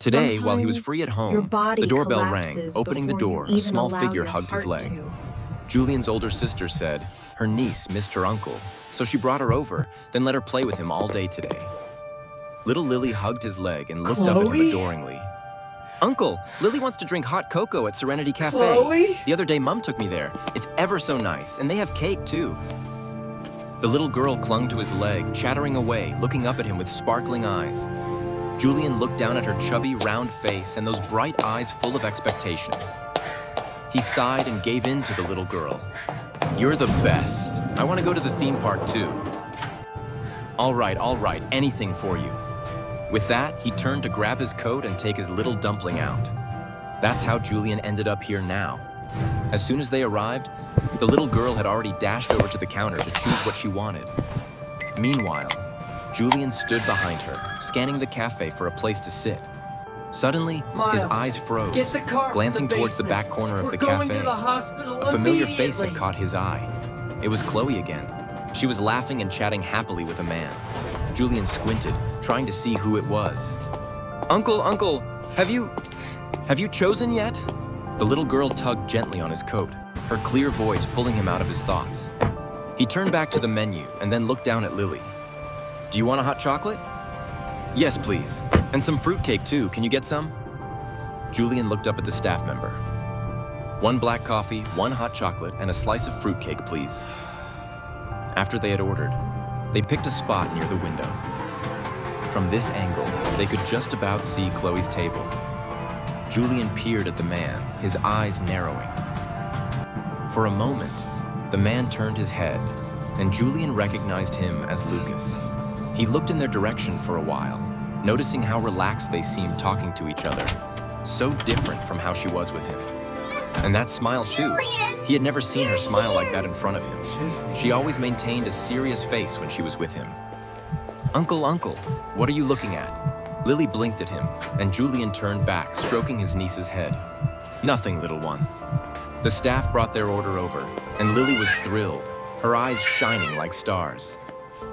Today, while he was Sometimes free at your home, body the doorbell rang. collapses Opening the before you door, a even small allow figure your hugged his heart leg. to. Julian's older sister said her niece missed her uncle, so she brought her over, then let her play with him all day today. Little Lily hugged his leg and looked up at him Chloe? adoringly. Uncle, Lily wants to drink hot cocoa at Serenity Cafe. Chloe? The other day, Mom took me there. It's ever so nice, and they have cake, too. The little girl clung to his leg, chattering away, looking up at him with sparkling eyes. Julian looked down at her chubby, round face and those bright eyes full of expectation. He sighed and gave in to the little girl. You're the best. I want to go to the theme park, too. All right, anything for you. With that, he turned to grab his coat and take his little dumpling out. That's how Julian ended up here now. As soon as they arrived, the little girl had already dashed over to the counter to choose what she wanted. Meanwhile, Julian stood behind her, scanning the cafe for a place to sit. Suddenly, his eyes froze, Get the car from glancing the towards the basement. back corner of We're the going cafe. to the hospital A familiar face had immediately. caught his eye. It was Chloe again. She was laughing and chatting happily with a man. Julian squinted, trying to see who it was. Uncle, have you chosen yet? The little girl tugged gently on his coat, her clear voice pulling him out of his thoughts. He turned back to the menu and then looked down at Lily. Do you want a hot chocolate? Yes, please. And some fruitcake too. Can you get some? Julian looked up at the staff member. 1 black coffee, 1 hot chocolate, and a slice of fruitcake, please. After they had ordered, they picked a spot near the window. From this angle, they could just about see Chloe's table. Julian peered at the man, his eyes narrowing. For a moment, the man turned his head, and Julian recognized him as Lucas. He looked in their direction for a while, noticing how relaxed they seemed talking to each other, so different from how she was with him. And that smile too. He had never seen her smile like that in front of him. She always maintained a serious face when she was with him. Uncle, what are you looking at? Lily blinked at him, and Julian turned back, stroking his niece's head. Nothing, little one. The staff brought their order over, and Lily was thrilled, her eyes shining like stars.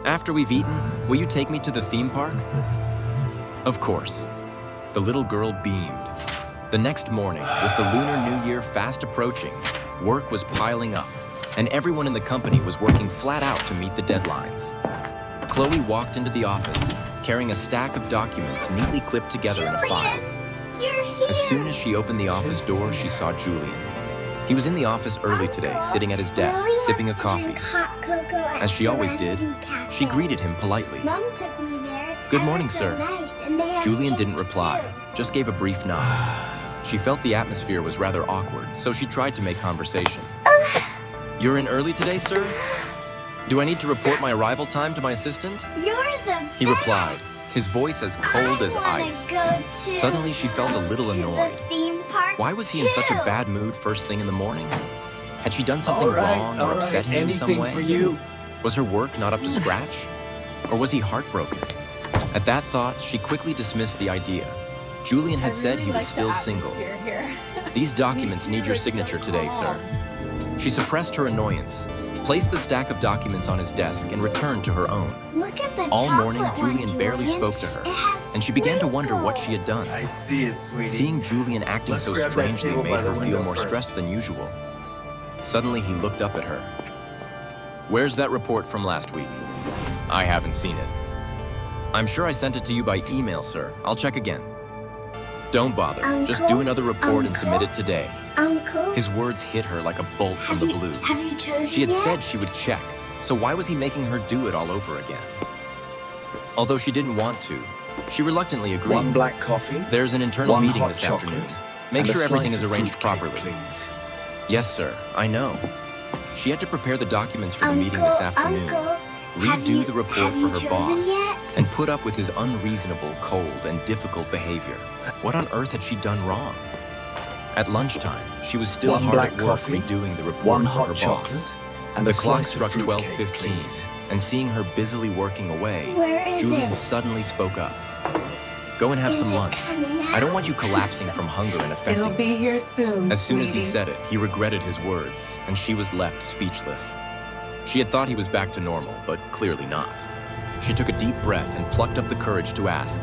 After we've eaten, will you take me to the theme park? Of course. The little girl beamed. The next morning, with the Lunar New Year fast approaching, work was piling up, and everyone in the company was working flat out to meet the deadlines. Chloe walked into the office, carrying a stack of documents neatly clipped together in a file. As soon as she opened the office door, she saw Julian. He was in the office early today, sitting at his desk, sipping a coffee. As she always did, she greeted him politely. Mom took me there. It's Good ever morning, so sir. nice, and they have Julian cake didn't reply, too. just gave a brief nod. She felt the atmosphere was rather awkward, so she tried to make conversation. You're in early today, sir? Do I need to report my arrival time to my assistant? You're the He replied, his voice as cold as I wanna ice. go to- Suddenly, she felt a little to the annoyed. theme park Why was he in such a too. bad mood first thing in the morning? Had she done something All right, wrong or all upset right, him in some anything way? for you. Was her work not up to scratch? Or was he heartbroken? At that thought, she quickly dismissed the idea. Julian had said he was still single. These documents need your signature today, sir. She suppressed her annoyance, placed the stack of documents on his desk, and returned to her own. Look at the All morning, chocolate one, Julian barely Julian. spoke to her, It has and she began to wonder what she had done. I see it, sweetie. Seeing Julian acting Let's so grab that strangely table made by the her feel window more first. stressed than usual. Suddenly, he looked up at her. Where's that report from last week? I haven't seen it. I'm sure I sent it to you by email, sir. I'll check again. Don't bother. Just do Uncle? another report and submit it today. Uncle, His words hit her like a bolt from the blue. have you chosen She had yet? said she would check, so why was he making her do it all over again? Although she didn't want to, she reluctantly agreed. 1 black coffee. There's an internal 1 meeting hot this chocolate, afternoon. Make and a sure everything slice is of arranged fruitcake, properly. please. Yes, sir, I know. She had to prepare the documents for the meeting this afternoon, Uncle, have redo you- the report have for you her chosen boss, yet? and put up with his unreasonable, cold, and difficult behavior. What on earth had she done wrong? At lunchtime, she was still 1 hard black at work coffee, redoing the report 1 for hot her chocolate, boss. and The a clock slice struck of fruitcake, 12:15, please. and seeing her busily working away, Where is Julian it? suddenly spoke up. Go and have Is some it lunch. coming I don't out? want you collapsing from hunger and affecting It'll be here soon, As soon as he sweetie. said it, he regretted his words, and she was left speechless. She had thought he was back to normal, but clearly not. She took a deep breath and plucked up the courage to ask,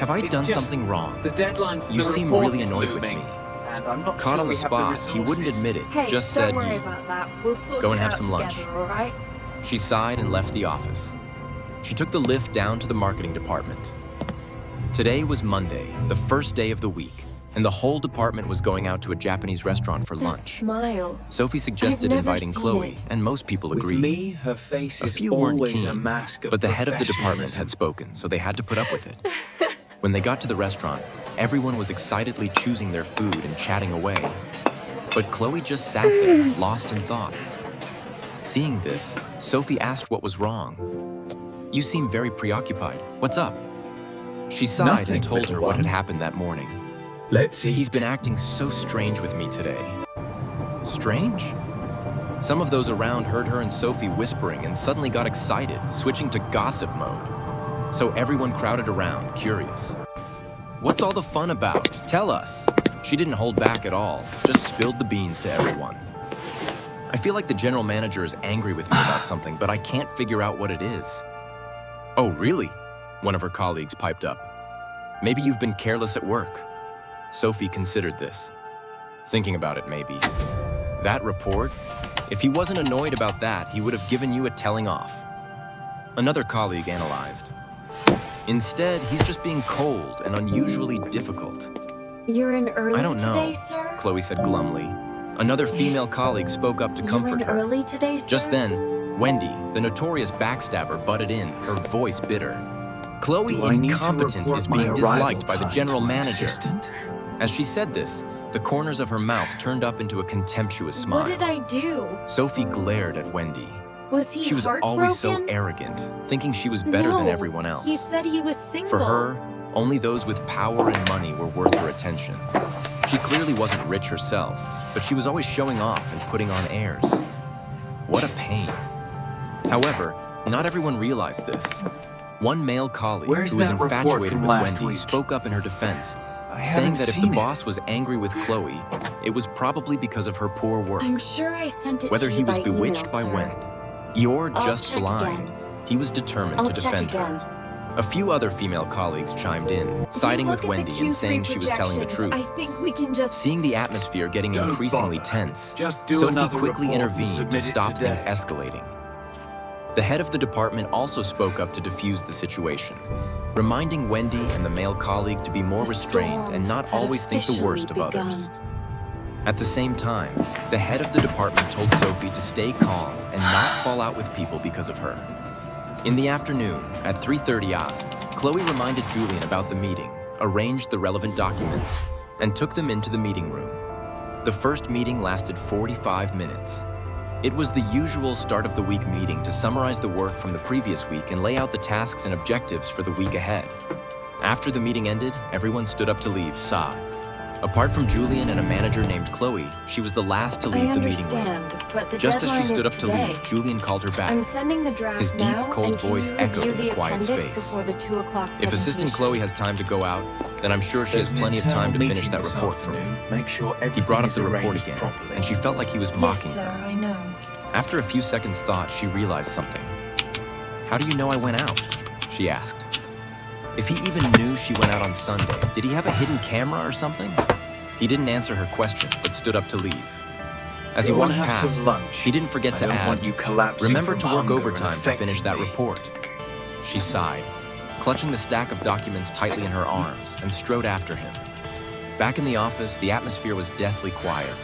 Have I It's done just something wrong? The deadline for You the seem report really is annoyed with looming, me. and I'm not Caught sure on the we have spot, he wouldn't resources. admit it. Hey, Just said don't worry he... about that. We'll sort Go and it have out some lunch. together, all right? She sighed and left the office. She took the lift down to the marketing department. Today was Monday, the first day of the week, and the whole department was going out to a Japanese restaurant for That lunch. smile. Sophie suggested I've never inviting seen Chloe, it. and most people With agreed. me, her face A is few weren't always keen, a mask of but the head of the department professionalism. had spoken, so they had to put up with it. When they got to the restaurant, everyone was excitedly choosing their food and chatting away. But Chloe just sat there, lost in thought. Seeing this, Sophie asked what was wrong. "You seem very preoccupied. What's up?" She sighed Nothing, and told little her what had one. happened that morning. Let's eat. "He's been acting so strange with me today." Strange? Some of those around heard her and Sophie whispering and suddenly got excited, switching to gossip mode. So everyone crowded around, curious. "What's all the fun about? Tell us." She didn't hold back at all, just spilled the beans to everyone. "I feel like the general manager is angry with me about something, but I can't figure out what it is." "Oh, really?" One of her colleagues piped up. "Maybe you've been careless at work." Sophie considered this. Thinking about it, maybe. That report? If he wasn't annoyed about that, he would have given you a telling off. Another colleague analyzed. Instead, he's just being cold and unusually difficult. You're in early I don't know, today, sir? Chloe said glumly. Another female colleague spoke up to comfort You're in her. early today, sir? Just then, Wendy, the notorious backstabber, butted in, her voice bitter. "Chloe Do I need to Incompetent report is my being arrival disliked by the time general to my manager." assistant? As she said this, the corners of her mouth turned up into a contemptuous smile. What did I do? Sophie glared at Wendy. Was he She was always so heartbroken? arrogant, thinking she was better than No, everyone else. He said he was single. For her, only those with power and money were worth her attention. She clearly wasn't rich herself, but she was always showing off and putting on airs. What a pain. However, not everyone realized this. One male colleague Where's who was that report infatuated from with last Wendy week? spoke up in her defense, I saying haven't that if the seen it. boss was angry with Chloe, it was probably because of her poor work. I'm sure I sent it Whether to he you was by bewitched email, by sir. Wendy. You're I'll just check blind. again. He was determined I'll to check defend again. her. A few other female colleagues chimed in, If you siding look with at Wendy the and Q3 saying she was telling the projections, truth. I think we can just... Seeing the atmosphere getting Don't increasingly bother. tense, Just do Sophie another quickly report and intervened to submit it stop things today. escalating. The head of the department also spoke up to defuse the situation, reminding Wendy and the male colleague to be more The restrained storm and not had always think the worst of officially others. begun. At the same time, the head of the department told Sophie to stay calm and not fall out with people because of her. In the afternoon, at 3:30 AS, Chloe reminded Julian about the meeting, arranged the relevant documents, and took them into the meeting room. The first meeting lasted 45 minutes. It was the usual start of the week meeting to summarize the work from the previous week and lay out the tasks and objectives for the week ahead. After the meeting ended, everyone stood up to leave, sighed. Apart from Julian and a manager named Chloe, she was the last to leave I the meeting room. understand, but the Just as she deadline stood is up to today. leave, Julian called her back. I'm sending the draft His deep, now, cold and can voice you echoed review in the the quiet appendix space. before the 2 o'clock If Assistant presentation? Chloe has time to go out, then I'm sure she There's has an plenty of time to internal finish that meeting this report for me. afternoon. Make sure He everything brought up is the report arranged again, properly. and she felt like he was Yes, mocking sir, her. I know. After a few seconds' thought, she realized something. "How do you know I went out?" she asked. If he even knew she went out on Sunday, did he have a hidden camera or something? He didn't answer her question, but stood up to leave. As he Go and walked have past, some lunch. he didn't forget I to don't add, want you collapsing "Remember from to work hunger and overtime to finish affecting that me." report." She sighed, clutching the stack of documents tightly in her arms, and strode after him. Back in the office, the atmosphere was deathly quiet,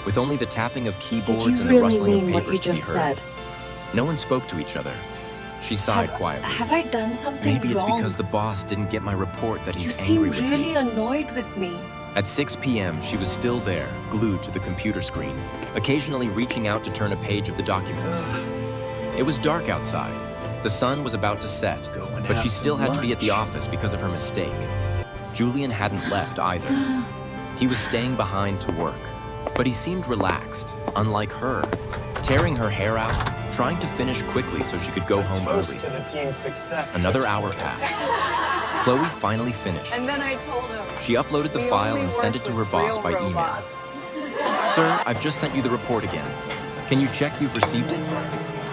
with only the tapping of keyboards Did you and the really rustling of mean what papers you to be just heard. said? No one spoke to each other. She sighed quietly. Have I done something Maybe it's wrong? because the boss didn't get my report that You he's seem angry with really me. annoyed with me. At 6 p.m., she was still there, glued to the computer screen, occasionally reaching out to turn a page of the documents. It was dark outside. The sun was about to set, Go and but have she still some had to be at the lunch. office because of her mistake. Julian hadn't left either. He was staying behind to work, but he seemed relaxed, unlike her, tearing her hair out, trying to finish quickly so she could go home early. To the team's success. Another hour passed. Chloe finally finished. And then I told him. She uploaded the we file only and sent work it to her with boss real by email. robots. "Sir, I've just sent you the report again. Can you check you've received it?"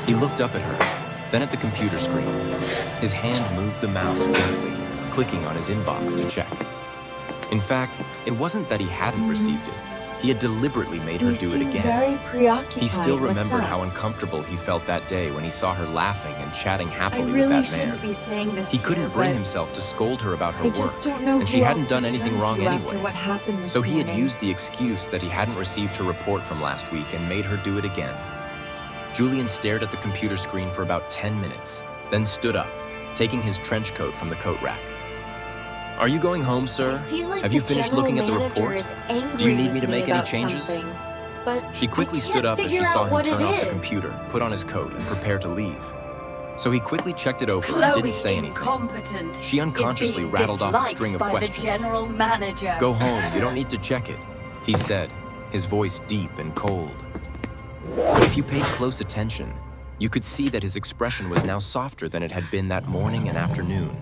He looked up at her, then at the computer screen. His hand moved the mouse gently, clicking on his inbox to check. In fact, it wasn't that he hadn't received it. He had deliberately made her You do it seem again. very preoccupied. He still What's remembered up? how uncomfortable he felt that day when he saw her laughing and chatting I happily with really that man. shouldn't be saying this. He couldn't here, bring but himself to scold her about her I work, just don't know and she who hadn't else done to anything turn wrong to after anyway. what happened this So he had morning. used the excuse that he hadn't received her report from last week and made her do it again. Julian stared at the computer screen for about 10 minutes, then stood up, taking his trench coat from the coat rack. Are you going home, sir? I feel like Have you the finished general looking at the manager report? is angry Do you need me with to make any about changes? something, But She quickly I stood can't up as she figure saw out him what turn it off the is. computer, put on his coat, and prepare to leave. So he quickly checked it over and Chloe, didn't say anything. incompetent. She unconsciously is being rattled off a disliked string of by questions. The general manager. Go home, you don't need to check it, he said, his voice deep and cold. But if you paid close attention, you could see that his expression was now softer than it had been that morning and afternoon.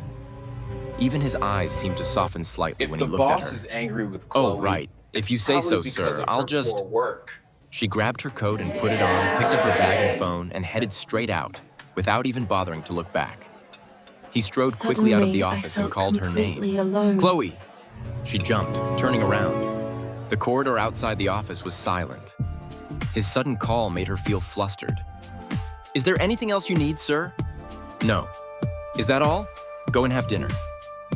Even his eyes seemed to soften slightly If when the he looked at boss her. is angry with Chloe, Oh, right. If it's you say so, probably because sir, of I'll her just... poor work. She grabbed her coat and put it on, picked up her bag and phone, and headed straight out, without even bothering to look back. He strode quickly out of the Suddenly, I office and felt called her completely name. alone. Chloe! She jumped, turning around. The corridor outside the office was silent. His sudden call made her feel flustered. Is there anything else you need, sir? No. Is that all? Go and have dinner.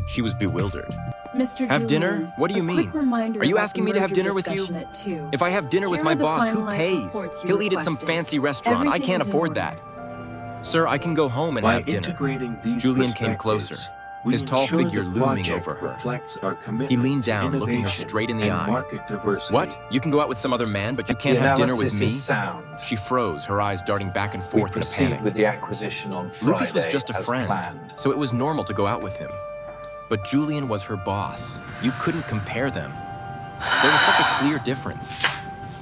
She was bewildered. Mr. Have dinner? Julian, What do you a mean? quick reminder Are you about asking the me to have merger dinner with you? discussion at 2. If I have dinner with Here my are the boss, who finalized pays? reports you He'll eat at some requested. fancy restaurant. I Everything can't is in afford order. that. Sir, I can go home and By have dinner. integrating these Julian came perspectives, closer, we his tall ensure figure the looming project over her. reflects our commitment He leaned to down, looking her innovation straight in the and eye. market diversity. What? You can go out with some other man, but you can't The have dinner with analysis me? is sound. She froze, her eyes darting back and We forth in a proceed panic. with the acquisition on Friday Lucas was just a as friend, planned. so it was normal to go out with him. But Julian was her boss. You couldn't compare them. There was such a clear difference.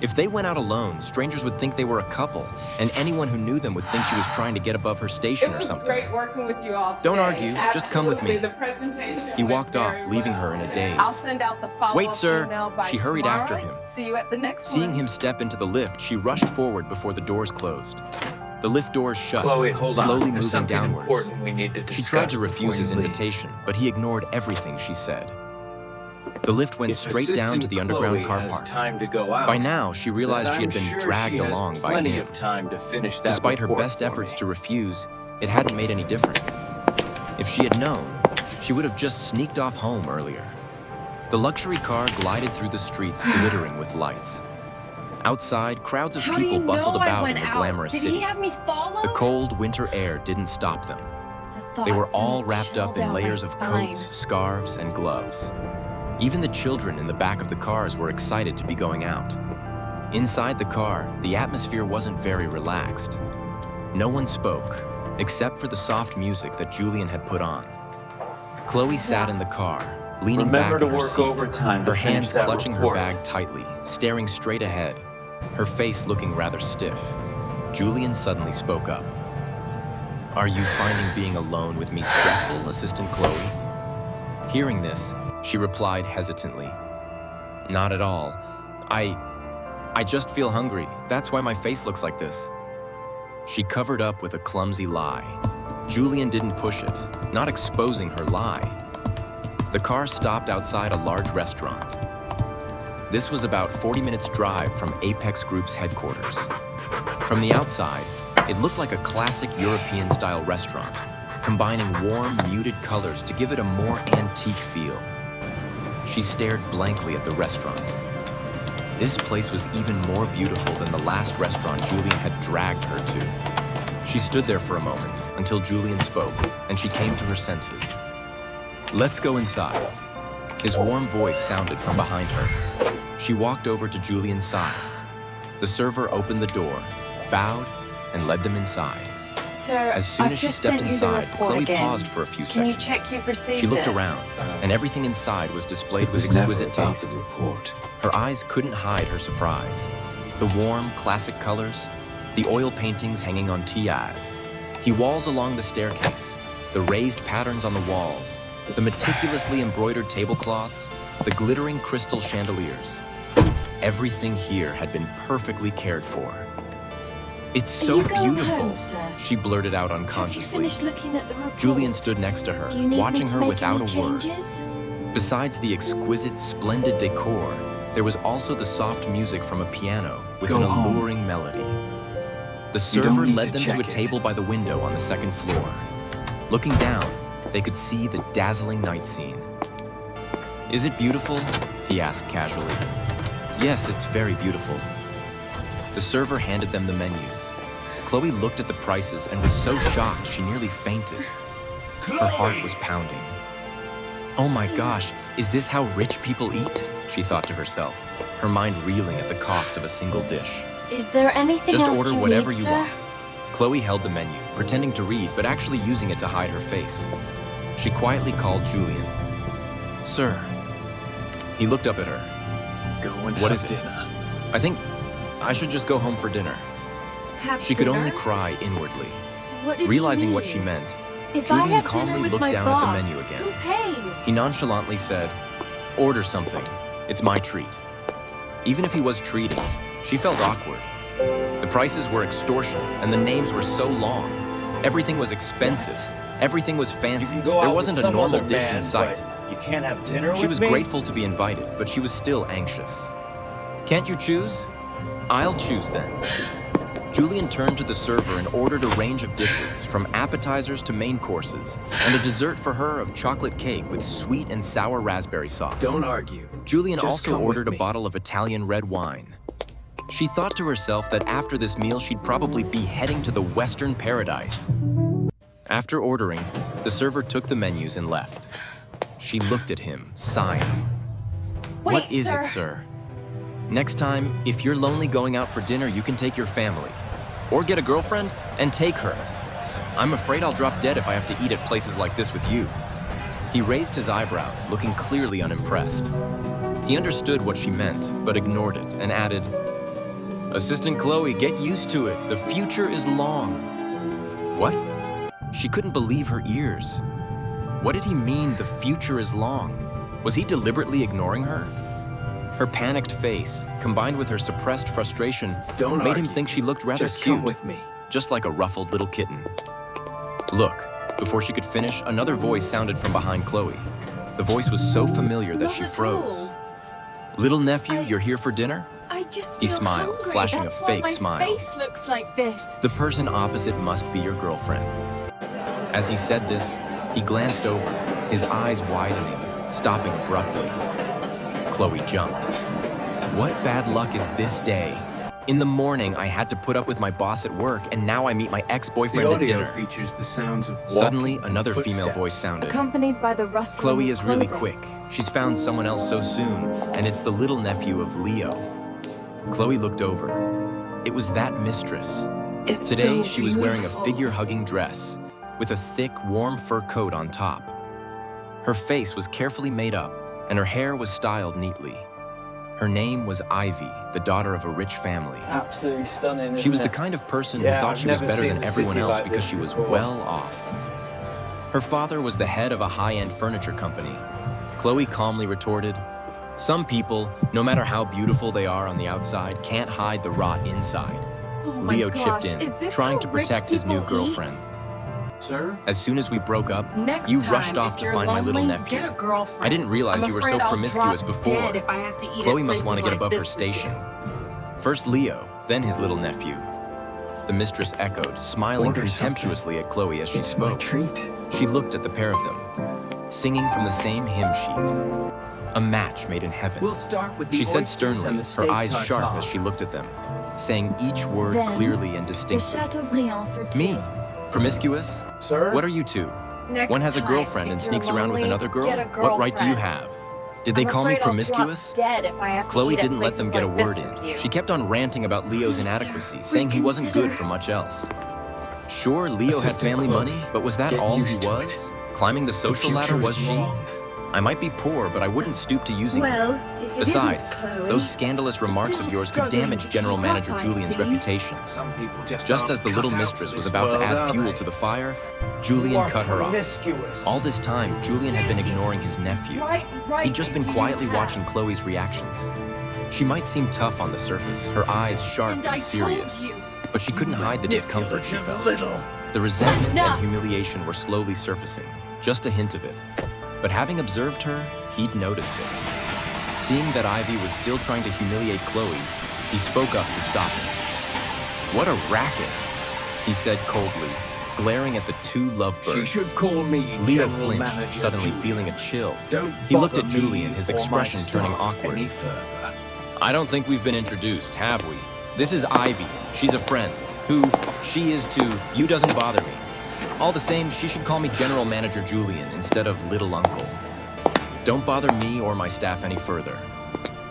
If they went out alone, strangers would think they were a couple, and anyone who knew them would think she was trying to get above her station It or was something. great working with you all today. Don't argue, just come with me. Absolutely, the presentation He went walked off, very leaving well. her in a daze. I'll send out the follow-up Wait, sir. email by She hurried tomorrow. after him. See you at the next Seeing one. him step into the lift, she rushed forward before the doors closed. The lift doors shut, Chloe, hold slowly on. There's moving something downwards. important we need to discuss. She tried to before refuse you his leave. invitation, but he ignored everything she said. The lift went If straight down Assistant to the underground Chloe car has park. time to go out, By now, she realized then she had I'm been sure dragged she has along by plenty him. of time to finish that Despite her report best for efforts me. to refuse, it hadn't made any difference. If she had known, she would have just sneaked off home earlier. The luxury car glided through the streets, glittering with lights. Outside, crowds of people bustled about in the glamorous Did city. he have me follow? The cold winter air didn't stop them. The They were thoughts all sent a wrapped chill up in down my layers of spine. coats, scarves, and gloves. Even the children in the back of the cars were excited to be going out. Inside the car, the atmosphere wasn't very relaxed. No one spoke, except for the soft music that Julian had put on. Chloe sat in the car, leaning Remember back to in her work seat, overtime to her finish hands that clutching report. her bag tightly, staring straight ahead, her face looking rather stiff. Julian suddenly spoke up. Are you finding being alone with me stressful, Assistant Chloe? Hearing this, she replied hesitantly. Not at all. I just feel hungry. That's why my face looks like this. She covered up with a clumsy lie. Julian didn't push it, not exposing her lie. The car stopped outside a large restaurant. This was about 40 minutes' drive from Apex Group's headquarters. From the outside, it looked like a classic European-style restaurant, combining warm, muted colors to give it a more antique feel. She stared blankly at the restaurant. This place was even more beautiful than the last restaurant Julian had dragged her to. She stood there for a moment until Julian spoke, and she came to her senses. Let's go inside. His warm voice sounded from behind her. She walked over to Julian's side. The server opened the door, bowed, and led them inside. Sir, As soon I've as she just stepped sent you the inside, report Chloe again. paused for a few Can you seconds. check you've received She looked it? around, and everything inside was displayed with It was never exquisite about taste. the report. Her eyes couldn't hide her surprise. The warm, classic colors, the oil paintings hanging on tiara, the walls along the staircase, the raised patterns on the walls, the meticulously embroidered tablecloths, the glittering crystal chandeliers. Everything here had been perfectly cared for. It's Are so you going beautiful, home, sir? she blurted out Have you unconsciously. finished looking at the report? Julian stood next to her, Do you need watching me to her make without any a word. changes? Besides the exquisite, splendid decor, there was also the soft music from a piano with Go an home. alluring melody. The You don't server need led to them to check a it. table by the window on the second floor. Looking down, they could see the dazzling night scene. Is it beautiful? He asked casually. Yes, it's very beautiful. The server handed them the menus. Chloe looked at the prices and was so shocked she nearly fainted. Her heart was pounding. Oh my gosh, is this how rich people eat? She thought to herself, her mind reeling at the cost of a single dish. Is there anything Just else order you whatever need, you sir? want. Chloe held the menu, pretending to read, but actually using it to hide her face. She quietly called Julian. Sir. He looked up at her. Go and What have is it? dinner. I think I should just go home for dinner. Have She could dinner? only cry inwardly. What did Realizing he what mean? she meant, If I Julian have calmly dinner with looked my down boss, at the menu again. who pays? He nonchalantly said, order something. It's my treat. Even if he was treating, she felt awkward. The prices were extortionate and the names were so long. Everything was expensive. Everything was You fancy. can go There out wasn't with a some normal other dish man, in sight. but you can't have dinner She with was me? grateful to be invited, but she was still anxious. Can't you choose? I'll choose then. Julian turned to the server and ordered a range of dishes, from appetizers to main courses, and a dessert for her of chocolate cake with sweet and sour raspberry sauce. Don't argue. Julian Just also come with ordered a me. bottle of Italian red wine. She thought to herself that after this meal, she'd probably be heading to the Western paradise. After ordering, the server took the menus and left. She looked at him, sighing. What Wait, is sir. it, sir? Next time, if you're lonely going out for dinner, you can take your family. Or get a girlfriend and take her. I'm afraid I'll drop dead if I have to eat at places like this with you. He raised his eyebrows, looking clearly unimpressed. He understood what she meant, but ignored it and added, Assistant Chloe, get used to it. The future is long. What? She couldn't believe her ears. What did he mean, the future is long? Was he deliberately ignoring her? Her panicked face, combined with her suppressed frustration, Don't made him argue. think she looked rather Just cute, come with me. just like a ruffled little kitten. Look, before she could finish, another voice sounded from behind Chloe. The voice was so familiar that Not she at froze. all. Little nephew, you're here for dinner? I just He feel smiled, hungry. flashing a That's fake why my smile. face looks like this. The person opposite must be your girlfriend. As he said this, he glanced over, his eyes widening, stopping abruptly. Chloe jumped. What bad luck is this day? In the morning, I had to put up with my boss at work, and now I meet my The ex-boyfriend at audio dinner. features the sounds of walking Suddenly, another female footsteps. voice sounded. Accompanied by the rustling Chloe of is really clothing. quick. She's found someone else so soon, and it's the little nephew of Leo. Chloe looked over. It was that mistress. It's Today, so she was wearing a beautiful. figure-hugging dress with a thick, warm fur coat on top. Her face was carefully made up, and her hair was styled neatly. Her name was Ivy, the daughter of a rich family. Absolutely stunning, She was isn't the it? kind of person who Yeah, thought I've she was never better seen than a everyone city else like because this she was before. well off. Her father was the head of a high-end furniture company. Chloe calmly retorted, some people, no matter how beautiful they are on the outside, can't hide the rot inside. Oh my Leo gosh, chipped is in, this trying how to rich protect his new people eat? girlfriend. Sir? As soon as we broke up, Next you time, rushed off if to you're find my little lonely, nephew. Get a girlfriend. I didn't realize I'm you were so afraid I'll promiscuous drop before. dead if I have to eat at Chloe must places want to get like above her this with station. you. First Leo, then his little nephew. The mistress echoed, smiling Order contemptuously at Chloe as she It's my spoke. treat. She looked at the pair of them, singing from the same hymn sheet. A match made in heaven. We'll start with the She said oysters sternly, and the her steak eyes sharp tartare. as she looked at them, saying each word Then, clearly and The distinctly. Chateaubriand for two. Me? Promiscuous? Sir? What are you two? Next One has a time, girlfriend if and you're sneaks around with lonely, another girl? get a What right do you girlfriend. have? Did they call me promiscuous? Dead if I have to Chloe eat at didn't let places them get a like word this with in. you. She kept on ranting about Leo's Please, sir, inadequacy, saying he wasn't good for much else. Sure, Leo had Assistant family Chloe, money, but was that get all he used to was? it. Climbing the The social ladder, future was is she? long. I might be poor, but I wouldn't stoop to using it. Well, if it Besides, isn't Chloe, those scandalous remarks still of yours could struggling damage to General keep Manager up, I Julian's see. reputation. Some people just Just as aren't the little cut out mistress for was this about to world, add are fuel they? to the fire, You Julian are cut her off. promiscuous. All this time, Julian had been ignoring his nephew. Right, He'd just been do you quietly have? watching Chloe's reactions. She might seem tough on the surface, her eyes sharp And and I serious. told you. but she couldn't hide the discomfort she felt. Little. The resentment Enough. and humiliation were slowly surfacing, just a hint of it. But having observed her, he'd noticed it. Seeing that Ivy was still trying to humiliate Chloe, he spoke up to stop it. "What a racket," he said coldly, glaring at the two lovebirds. She should call me Leo General flinched, Manager suddenly Julian. feeling a chill. Don't He looked bother at Julian, me his or my expression turning staff awkward. any further. "I don't think we've been introduced, have we? This is Ivy. She's a friend. Who she is to you doesn't bother me. All the same, she should call me General Manager Julian instead of Little Uncle. Don't bother me or my staff any further."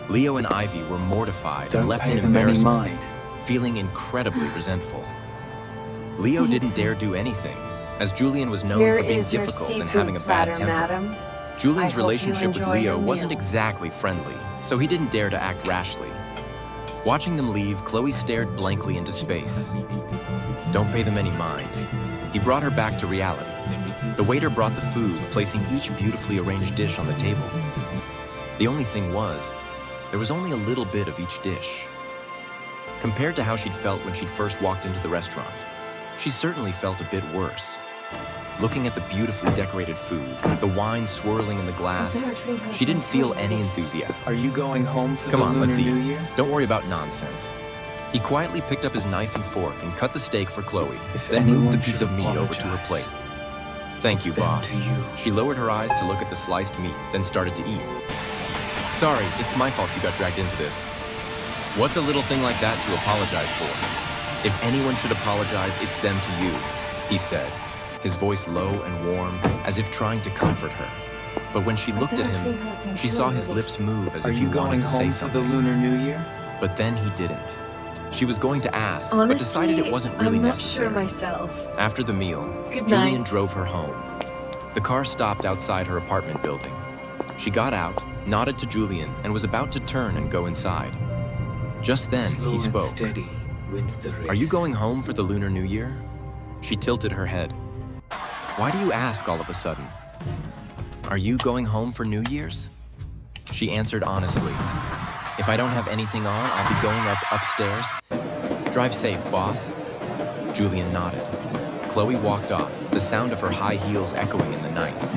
Leo and Ivy were mortified Don't and left pay in them any embarrassment, mind. feeling incredibly resentful. Leo didn't dare do anything, as Julian was known for being difficult and having a bad temper. madam. Julian's I hope you relationship with enjoy Leo your wasn't meal. exactly friendly, so he didn't dare to act rashly. Watching them leave, Chloe stared blankly into space. Don't pay them any mind. He brought her back to reality. The waiter brought the food, placing each beautifully arranged dish on the table. The only thing was, there was only a little bit of each dish. Compared to how she'd felt when she'd first walked into the restaurant, she certainly felt a bit worse. Looking at the beautifully decorated food, the wine swirling in the glass, she didn't feel any enthusiasm. Are you going home for Come the on, Lunar let's eat. New Year? Don't worry about nonsense. He quietly picked up his knife and fork and cut the steak for Chloe, If then moved the anyone piece should of meat over to her apologize, plate. Thank you, it's them boss. to you. She lowered her eyes to look at the sliced meat, then started to eat. Sorry, it's my fault you got dragged into this. What's a little thing like that to apologize for? If anyone should apologize, it's them to you, he said, his voice low and warm, as if trying to comfort her. But when she looked at him, she saw his lips move as Are if he you going wanted to say home for the something. Lunar New Year? But then he didn't. She was going to ask, Honestly, but decided it wasn't really I'm not necessary. sure myself. After the meal, Good Julian night. drove her home. The car stopped outside her apartment building. She got out, nodded to Julian, and was about to turn and go inside. Just then, Slow he and spoke. steady wins the race. "Are you going home for the Lunar New Year?" She tilted her head. "Why do you ask all of a sudden? Are you going home for New Year's?" She answered honestly. "If I don't have anything on, I'll be going upstairs. Drive safe, boss." Julian nodded. Chloe walked off, the sound of her high heels echoing in the night.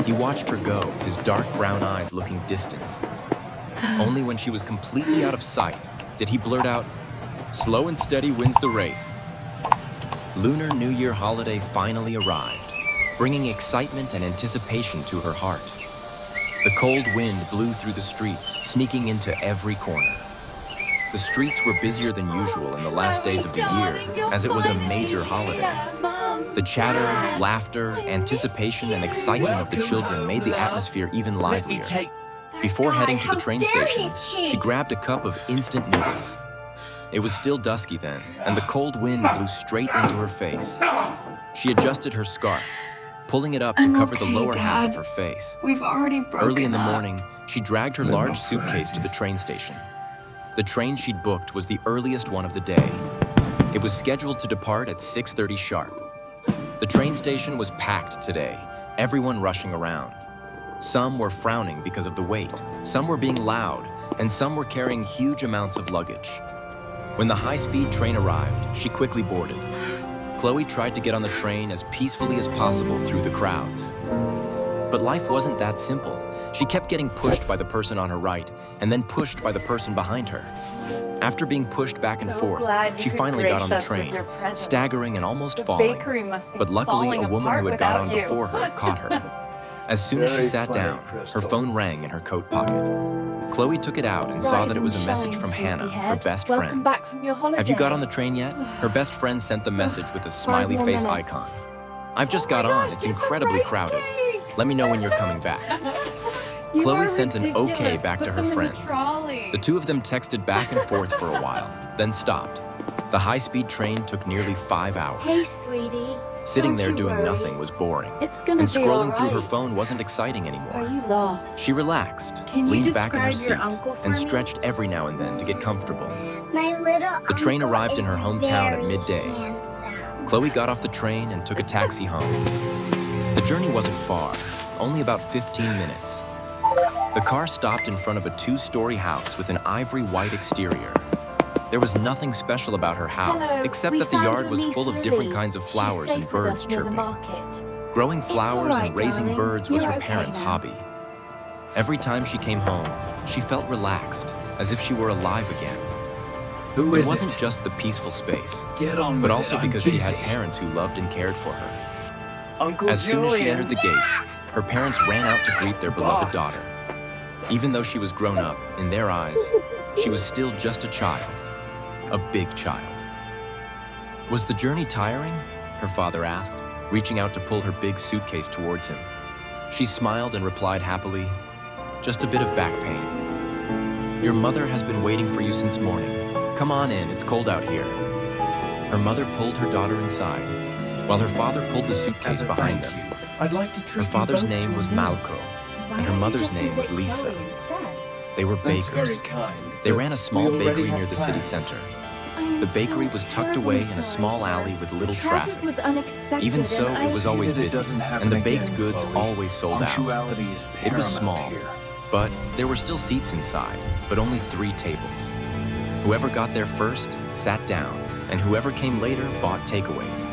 He watched her go, his dark brown eyes looking distant. Only when she was completely out of sight did he blurt out, "Slow and steady wins the race." Lunar New Year holiday finally arrived, bringing excitement and anticipation to her heart. The cold wind blew through the streets, sneaking into every corner. The streets were busier than usual in the last days of the year, as it was a major holiday. The chatter, laughter, anticipation, and excitement of the children made the atmosphere even livelier. Before heading to the train station, she grabbed a cup of instant noodles. It was still dusky then, and the cold wind blew straight into her face. She adjusted her scarf, pulling it up to cover the lower half of her face. We've already broken Early in the up. morning, she dragged her large suitcase to the train station. The train she'd booked was the earliest one of the day. It was scheduled to depart at 6:30 sharp. The train station was packed today, everyone rushing around. Some were frowning because of the wait, some were being loud, and some were carrying huge amounts of luggage. When the high-speed train arrived, she quickly boarded. Chloe tried to get on the train as peacefully as possible through the crowds. But life wasn't that simple. She kept getting pushed by the person on her right, and then pushed by the person behind her. After being pushed back and So forth, glad you she could finally got grace on the us with train, your presence. staggering and almost The falling. bakery must be But luckily, falling a woman apart who had got on without you. before her caught her. As soon as she Very sat funny, down, Crystal. her phone rang in her coat pocket. Chloe took it out and saw that it was a message from Hannah, her best Welcome friend. back from your holiday. "Have you got on the train yet?" Her best friend sent the message with a smiley more face minutes. icon. "I've just got on. It's incredibly crowded. Let me know when you're coming back." You Chloe are sent an ridiculous. okay back to Put her them in friend. the trolley. The two of them texted back and forth for a while, then stopped. The high-speed train took nearly 5 hours. Hey, sweetie. Sitting don't there you doing worry. nothing was boring, It's gonna and be scrolling all through her right. phone wasn't exciting Are anymore. you lost? She relaxed, Can you leaned back in her describe seat, your uncle for and me? stretched every now and then to get comfortable. My little The train uncle arrived in her is hometown at very midday. handsome. Chloe got off the train and took a taxi home. The journey wasn't far, only about 15 minutes. The car stopped in front of a 2-story house with an ivory white exterior. There was nothing special about her house, Hello, except we that the found yard your was niece full of Lily. different kinds of She's flowers and safe with birds us near the chirping. market. Growing It's flowers all right, and raising darling. birds was You're her okay parents' now. hobby. Every time she came home, she felt relaxed, as if she were alive again. Who It is wasn't it? just the peaceful space, Get on but with also it. I'm because she had busy. parents who loved and cared for her. Uncle As soon as she Julian. entered the gate, her parents ran out to greet their beloved Boss. daughter. Even though she was grown up, in their eyes, she was still just a child. A big child. Was the journey tiring? Her father asked, reaching out to pull her big suitcase towards him. She smiled and replied happily, "Just a bit of back pain. Your mother has been waiting for you since morning. Come on in, it's cold out here." Her mother pulled her daughter inside, while her father pulled the suitcase As a behind thank them. you, I'd like to Her treat you father's both to name a was meal. Malco, Why and her don't you mother's just name was invite Lisa. Chloe instead? They were That's very bakers. kind. They but ran a small we already bakery have near the city plans. center. I am The bakery so was tucked terribly away in a sorry, small sir. alley with little The traffic traffic. was unexpected. Even so, and it was always That it busy, doesn't happen and the baked again, goods Chloe. always sold out. Punctuality is It was paramount small, here. but there were still seats inside, but only 3 tables. Whoever got there first sat down, and whoever came later bought takeaways.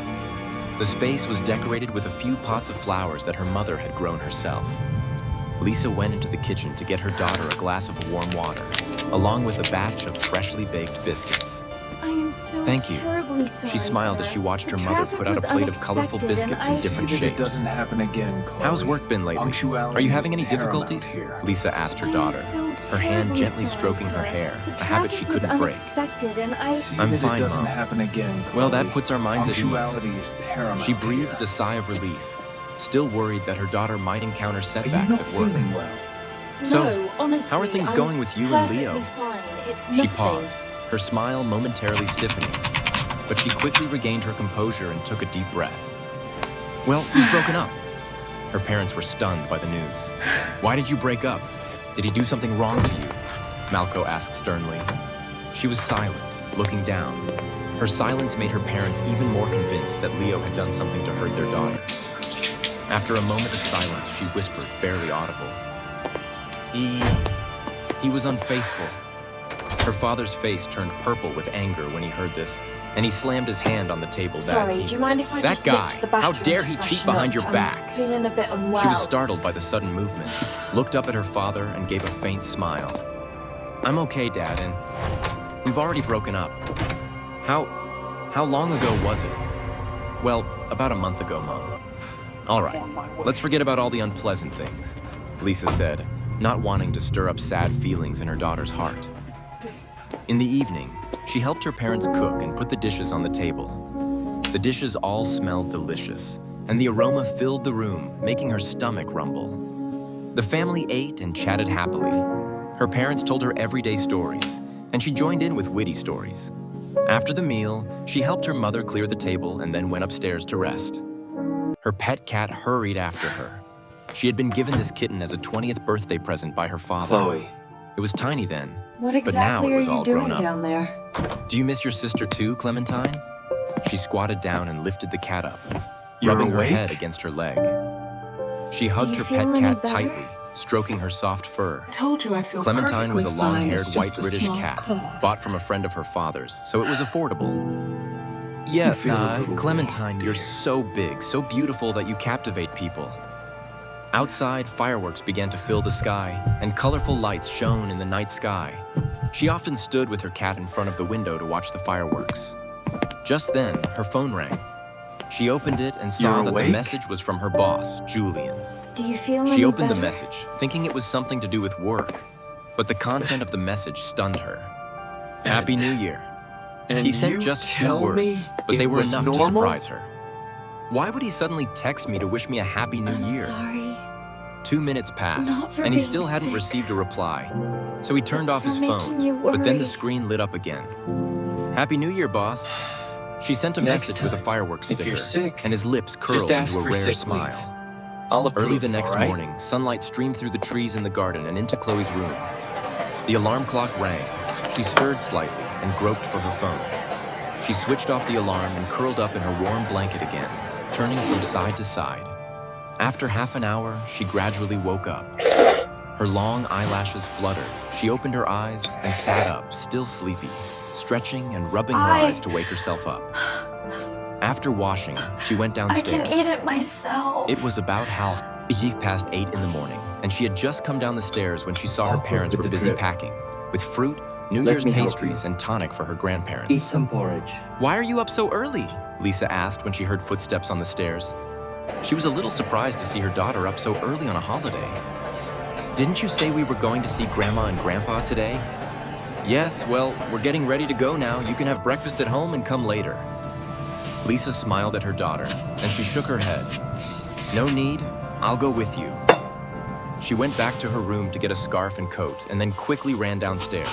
The space was decorated with a few pots of flowers that her mother had grown herself. Lisa went into the kitchen to get her daughter a glass of warm water, along with a batch of freshly baked biscuits. I am so Thank you. terribly sorry, She smiled as sir. she watched her The mother traffic put out a was plate of colorful unexpected, biscuits and in different See that it shapes. doesn't happen again, Chloe. How's work been lately? Punctuality Are you having is any paramount difficulties? here. Lisa asked her I am daughter, so her hand terribly gently sorry, stroking her sir. hair, The a habit she traffic was couldn't break. unexpected, and I... See I'm that fine, it doesn't Mom. happen again, Chloe. Well, that puts our minds at ease. Punctuality is paramount She breathed here. a sigh of relief, still worried that her daughter might encounter Are you setbacks not at work. feeling well? So, no, honestly, how are things I'm going with you and Leo? perfectly fine. It's She nothing. paused, her smile momentarily stiffening, but she quickly regained her composure and took a deep breath. Well, we've broken up. Her parents were stunned by the news. Why did you break up? Did he do something wrong to you? Malco asked sternly. She was silent, looking down. Her silence made her parents even more convinced that Leo had done something to hurt their daughter. After a moment of silence, she whispered, barely audible. He was unfaithful. Her father's face turned purple with anger when he heard this, and he slammed his hand on the table. Sorry, do you mind if I That just nip guy, to the bathroom how dare to he cheat freshen behind up? your I'm back? feeling a bit unwell. She was startled by the sudden movement, looked up at her father, and gave a faint smile. I'm okay, Dad, and we've already broken up. How long ago was it? Well, about a month ago, Mom. All right, let's forget about all the unpleasant things, Lisa said, not wanting to stir up sad feelings in her daughter's heart. In the evening, she helped her parents cook and put the dishes on the table. The dishes all smelled delicious, and the aroma filled the room, making her stomach rumble. The family ate and chatted happily. Her parents told her everyday stories, and she joined in with witty stories. After the meal, she helped her mother clear the table and then went upstairs to rest. Her pet cat hurried after her. She had been given this kitten as a 20th birthday present by her father. Chloe. It was tiny then, What but now exactly it was are you all grown doing up. down there? Do you miss your sister too, Clementine? She squatted down and lifted the cat up, You're rubbing her awake? head against her leg. She hugged you her feel pet any cat better? tightly, stroking her soft fur. I told you I feel Clementine was a perfectly fine. long-haired It's white just a British small cat, cough. bought from a friend of her father's, so it was affordable. You Yeah, feel a little Clementine, raw, you're dear. so big, so beautiful that you captivate people. Outside, fireworks began to fill the sky, and colorful lights shone in the night sky. She often stood with her cat in front of the window to watch the fireworks. Just then, her phone rang. She opened it and saw You're that the awake? message was from her boss, Julian. Do you feel any She opened the better? message, thinking it was something to do with work, but the content of the message stunned her. Happy New Year. And He sent you just 2 tell me words, but they it were was enough to normal? surprise her. Why would he suddenly text me to wish me a happy new I'm year? sorry. 2 minutes passed, Not for and he being still hadn't sick. received a reply. So he turned off For his making phone, you but then the worry. screen lit up again. Happy New Year, boss. She sent a Next message with a time, fireworks if sticker, you're sick, and his lips curled just ask into a for rare sick smile. leave. I'll approve, Early the next all right? morning, sunlight streamed through the trees in the garden and into Chloe's room. The alarm clock rang. She stirred slightly and groped for her phone. She switched off the alarm and curled up in her warm blanket again, turning from side to side. After half an hour, she gradually woke up. Her long eyelashes fluttered. She opened her eyes and sat up, still sleepy, stretching and rubbing her eyes to wake herself up. After washing, she went I downstairs. can eat it myself. It was about half past 8 in the morning, and she had just come down the stairs when she saw her Awkward parents with were the busy drip. packing, with fruit, New Let Year's me help pastries, you. and tonic for her Eat grandparents. some porridge. Why are you up so early? Lisa asked when she heard footsteps on the stairs. She was a little surprised to see her daughter up so early on a holiday. Didn't you say we were going to see Grandma and Grandpa today? Yes, well, we're getting ready to go now. You can have breakfast at home and come later. Lisa smiled at her daughter, and she shook her head. No need, I'll go with you. She went back to her room to get a scarf and coat, and then quickly ran downstairs.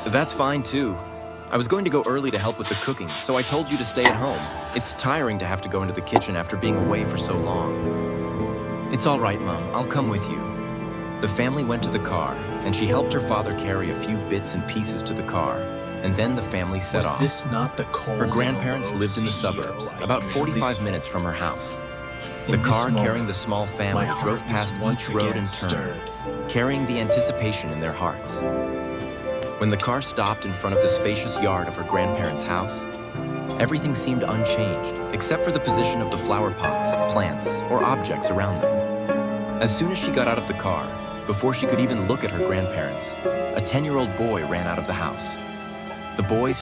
That's fine too. I was going to go early to help with the cooking, so I told you to stay at home. It's tiring to have to go into the kitchen after being away for so long. It's all right, Mom, I'll come with you. The family went to the car, and she helped her father carry a few bits and pieces to the car, and then the family set Was off. this not the cold? Her grandparents yellow lived in the CEO suburbs, I about usually 45 see? minutes from her house. The In this car moment, carrying the small family my drove heart past was once each road again and stirred. turned, carrying the anticipation in their hearts. When the car stopped in front of the spacious yard of her grandparents' house, everything seemed unchanged, except for the position of the flower pots, plants, or objects around them. As soon as she got out of the car, before she could even look at her grandparents, a 10-year-old boy ran out of the house. The boy